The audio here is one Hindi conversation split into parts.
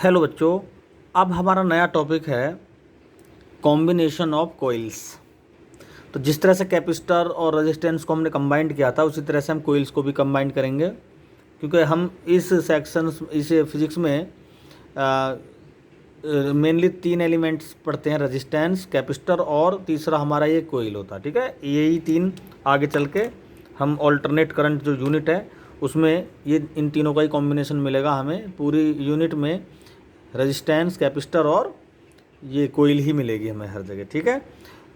हेलो बच्चों, अब हमारा नया टॉपिक है कॉम्बिनेशन ऑफ कोइल्स। तो जिस तरह से कैपेसिटर और रेजिस्टेंस को हमने कंबाइंड किया था उसी तरह से हम कोइल्स को भी कंबाइंड करेंगे, क्योंकि हम इस फिजिक्स में मेनली तीन एलिमेंट्स पढ़ते हैं, रेजिस्टेंस, कैपेसिटर और तीसरा हमारा ये कोइल होता है। ठीक है, यही तीन आगे चल के हम ऑल्टरनेट करंट जो यूनिट है उसमें ये इन तीनों का ही कॉम्बिनेशन मिलेगा हमें। पूरी यूनिट में रेजिस्टेंस, कैपेसिटर और ये कोइल ही मिलेगी हमें हर जगह। ठीक है,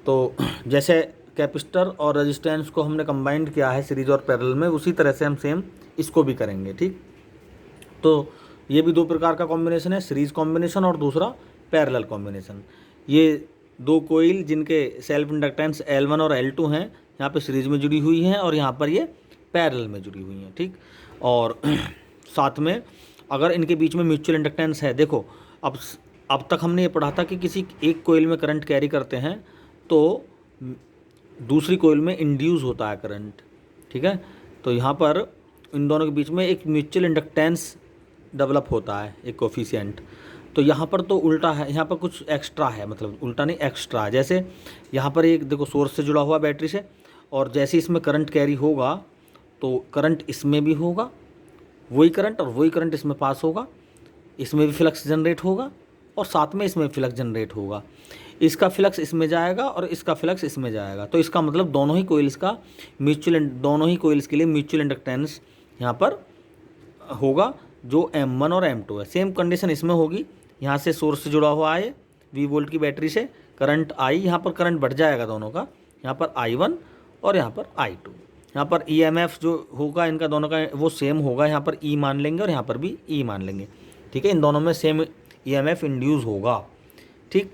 तो जैसे कैपेसिटर और रेजिस्टेंस को हमने कंबाइंड किया है सीरीज और पैरेलल में, उसी तरह से हम सेम इसको भी करेंगे। ठीक, तो ये भी दो प्रकार का कॉम्बिनेशन है, सीरीज कॉम्बिनेशन और दूसरा पैरेलल कॉम्बिनेशन। ये दो कोइल जिनके सेल्फ इंडक्टेंस L1 और L2 हैं, यहाँ पे सीरीज में जुड़ी हुई हैं और यहाँ पर ये पैरेलल में जुड़ी हुई हैं। ठीक, और साथ में अगर इनके बीच में म्यूचुअल इंडक्टेंस है, देखो अब तक हमने ये पढ़ा था कि किसी एक कोइल में करंट कैरी करते हैं तो दूसरी कोइल में इंड्यूस होता है करंट। ठीक है, तो यहाँ पर इन दोनों के बीच में एक म्यूचुअल इंडक्टेंस डेवलप होता है, एक कोफिशिएंट। तो यहाँ पर तो उल्टा है, यहाँ पर कुछ एक्स्ट्रा है, मतलब उल्टा नहीं एक्स्ट्रा है। जैसे यहाँ पर एक देखो सोर्स से जुड़ा हुआ बैटरी से, और जैसे इसमें करंट कैरी होगा तो करंट इसमें भी होगा, वही करंट और वही करंट इसमें पास होगा, इसमें भी फ्लक्स जनरेट होगा और साथ में इसमें फ्लक्स जनरेट होगा। इसका फ्लक्स इसमें जाएगा और इसका फ्लक्स इसमें जाएगा, तो इसका मतलब दोनों ही कोइल्स के लिए म्यूचुअल इंडक्टेंस यहाँ पर होगा जो M1 और M2 है। सेम कंडीशन इसमें होगी, यहाँ से सोर्स से जुड़ा हुआ है V वोल्ट की बैटरी से, करंट I, यहाँ पर करंट बढ़ जाएगा दोनों का, यहाँ पर I1 और यहाँ पर I2। यहाँ पर EMF जो होगा इनका दोनों का वो सेम होगा, यहाँ पर E मान लेंगे और यहाँ पर भी E मान लेंगे। ठीक है, इन दोनों में सेम EMF इंड्यूस होगा। ठीक,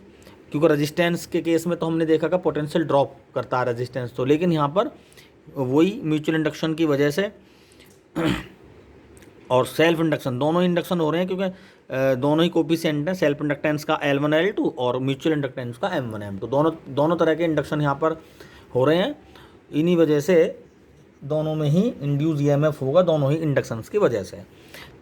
क्योंकि रेजिस्टेंस के केस में तो हमने देखा कि पोटेंशियल ड्रॉप करता है रेजिस्टेंस, तो लेकिन यहाँ पर वही म्यूचुअल इंडक्शन की वजह से और सेल्फ इंडक्शन, दोनों इंडक्शन हो रहे हैं क्योंकि दोनों ही कोफिशिएंट हैं, सेल्फ इंडक्टेंस का L1 L2 और म्यूचुअल इंडक्टेंस का M1 M2, दोनों तरह के इंडक्शन यहाँ पर हो रहे हैं। इन्हीं वजह से दोनों में ही इंड्यूस EMF होगा, दोनों ही इंडक्शंस की वजह से।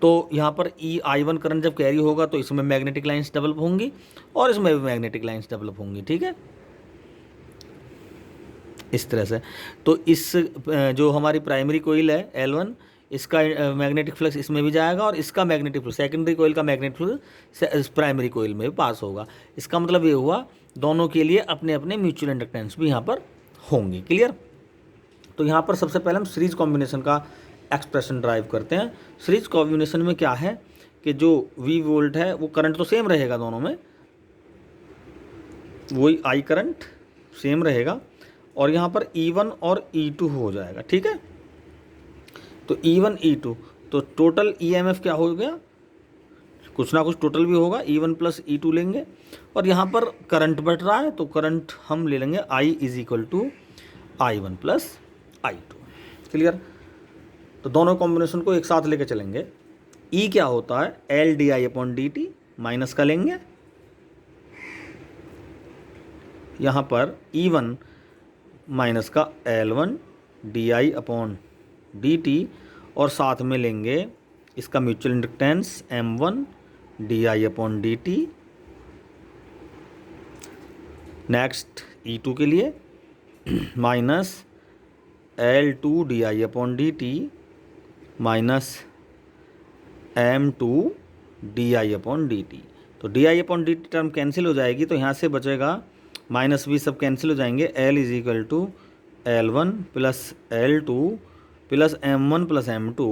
तो यहाँ पर I1 करंट जब कैरी होगा तो इसमें मैग्नेटिक लाइंस डेवलप होंगी और इसमें भी मैग्नेटिक लाइंस डेवलप होंगी। ठीक है, इस तरह से। तो इस जो हमारी प्राइमरी कोइल है L1, इसका मैग्नेटिक फ्लक्स इसमें भी जाएगा और इसका मैग्नेटिक फ्लक्स, सेकेंडरी कोइल का मैग्नेटिक फ्लक्स प्राइमरी कोइल में भी पास होगा। इसका मतलब ये हुआ दोनों के लिए अपने अपने म्यूचुअल इंडक्टेंस भी यहाँ पर होंगी। क्लियर? तो यहाँ पर सबसे पहले हम सीरीज कॉम्बिनेशन का एक्सप्रेशन ड्राइव करते हैं। सीरीज कॉम्बिनेशन में क्या है कि जो V वोल्ट है वो करंट तो सेम रहेगा दोनों में, वही I करंट सेम रहेगा और यहाँ पर E1 और E2 हो जाएगा। ठीक है, तो E1 E2, तो टोटल EMF क्या हो गया, कुछ ना कुछ टोटल भी होगा, E1 प्लस E2 लेंगे और यहाँ पर करंट बढ़ रहा है तो करंट हम ले लेंगे I is equal to I1 plus I2। Clear? तो दोनों कॉम्बिनेशन को एक साथ लेके चलेंगे। E क्या होता है, LdI/dt, माइनस का लेंगे, यहाँ पर E1 माइनस का L1 dI/dt और साथ में लेंगे इसका mutual inductance M1 dI/dt। Next E2 के लिए minus L2 dI/dt minus M2 dI/dt। तो dI/dt टर्म कैंसिल हो जाएगी, तो यहाँ से बचेगा माइनस भी, सब कैंसिल हो जाएंगे। L is equal to L1 plus L2 plus M1 plus M2।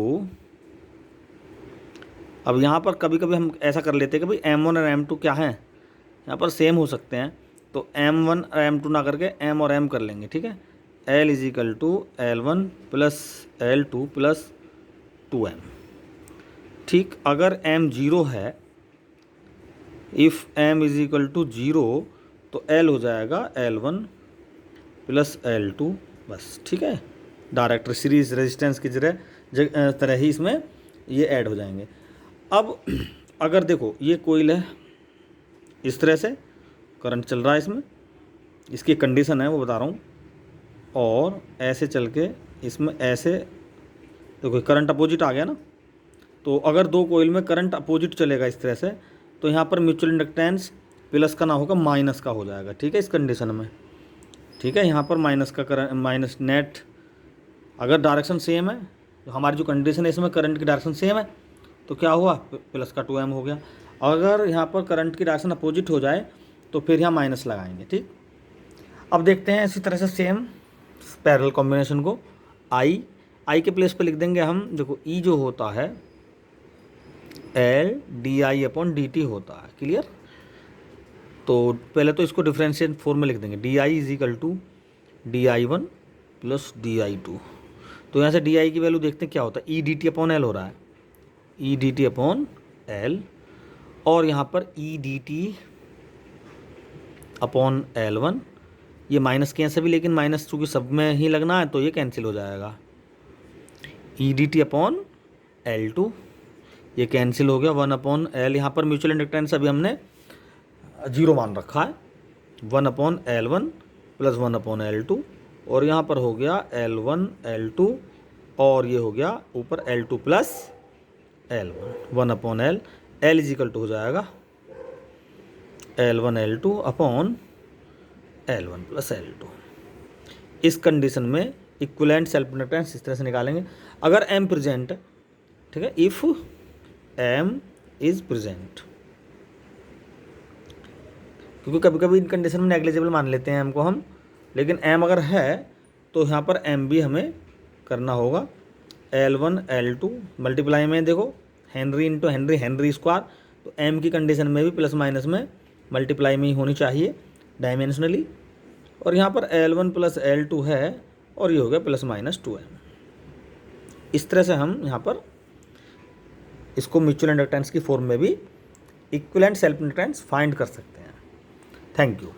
अब यहाँ पर कभी कभी हम ऐसा कर लेते हैं कि भाई M1 और M2 क्या हैं, यहाँ पर सेम हो सकते हैं, तो M1 और M2 ना करके M और M कर लेंगे। ठीक है, L is equal to L1 plus L2 plus 2M। ठीक, अगर M 0 है, if M is equal to 0, तो L हो जाएगा L1 प्लस L2 बस। ठीक है, डायरेक्ट सीरीज रेजिस्टेंस की तरह ही इसमें ये ऐड हो जाएंगे। अब अगर देखो ये कोइल है, इस तरह से करंट चल रहा है इसमें, इसकी कंडीशन है वो बता रहा हूँ, और ऐसे चल के इसमें ऐसे देखो करंट अपोजिट आ गया ना, तो अगर दो कोइल में करंट अपोजिट चलेगा इस तरह से, तो यहाँ पर म्यूचुअल इंडक्टेंस प्लस का ना होगा माइनस का हो जाएगा, ठीक है, इस कंडीशन में, ठीक है। यहाँ पर माइनस का करंट, माइनस नेट, अगर डायरेक्शन सेम है, तो हमारी जो कंडीशन है इसमें करंट की डायरेक्शन सेम है, तो क्या हुआ, प्लस का 2m हो गया। अगर यहाँ पर करंट की डायरेक्शन अपोजिट हो जाए तो फिर यहाँ माइनस लगाएंगे, ठीक। अब देखते हैं इसी तरह से सेम पैरेलल कॉम्बिनेशन को। आई के प्लेस पे लिख देंगे हम, देखो ई जो होता है LdI/dt होता है, क्लियर। तो पहले तो इसको डिफरेंशियल फॉर्म में लिख देंगे, DI = DI1 + DI2। तो यहाँ से DI की वैल्यू देखते हैं क्या होता है, Edt/L हो रहा है, Edt/L, और यहाँ पर Edt/L1, ये माइनस के यहाँ से भी, लेकिन माइनस चूँकि सब में ही लगना है तो ये कैंसिल हो जाएगा। Edt/L2, ये कैंसिल हो गया। 1/L, यहाँ पर म्यूचुअल इंडक्टेंस अभी हमने 0 मान रखा है, 1/L1 + 1/L2, और यहाँ पर हो गया L1 L2, और ये हो गया ऊपर L2 + L1, 1/L, L = हो जाएगा L1 L2/L1 + L2। इस कंडीशन में इक्विवेलेंट सेल्फ इंडक्टेंस इस तरह से निकालेंगे, अगर M प्रेजेंट, ठीक है, इफ़ M इज़ प्रेजेंट, क्योंकि कभी कभी इन कंडीशन में नेग्लिजिबल मान लेते हैं M को हम, लेकिन M अगर है तो यहाँ पर M भी हमें करना होगा। L1 L2 मल्टीप्लाई में देखो Henry into Henry, Henry square, तो M की कंडीशन में भी प्लस माइनस में मल्टीप्लाई में ही होनी चाहिए डायमेंशनली, और यहाँ पर L1 + L2 है, और ये हो गया ±2m। इस तरह से हम यहाँ पर इसको म्यूचुअल इंडक्टेंस की फॉर्म में भी इक्विवेलेंट सेल्फ इंडक्टेंस फाइंड कर सकते हैं। Thank you.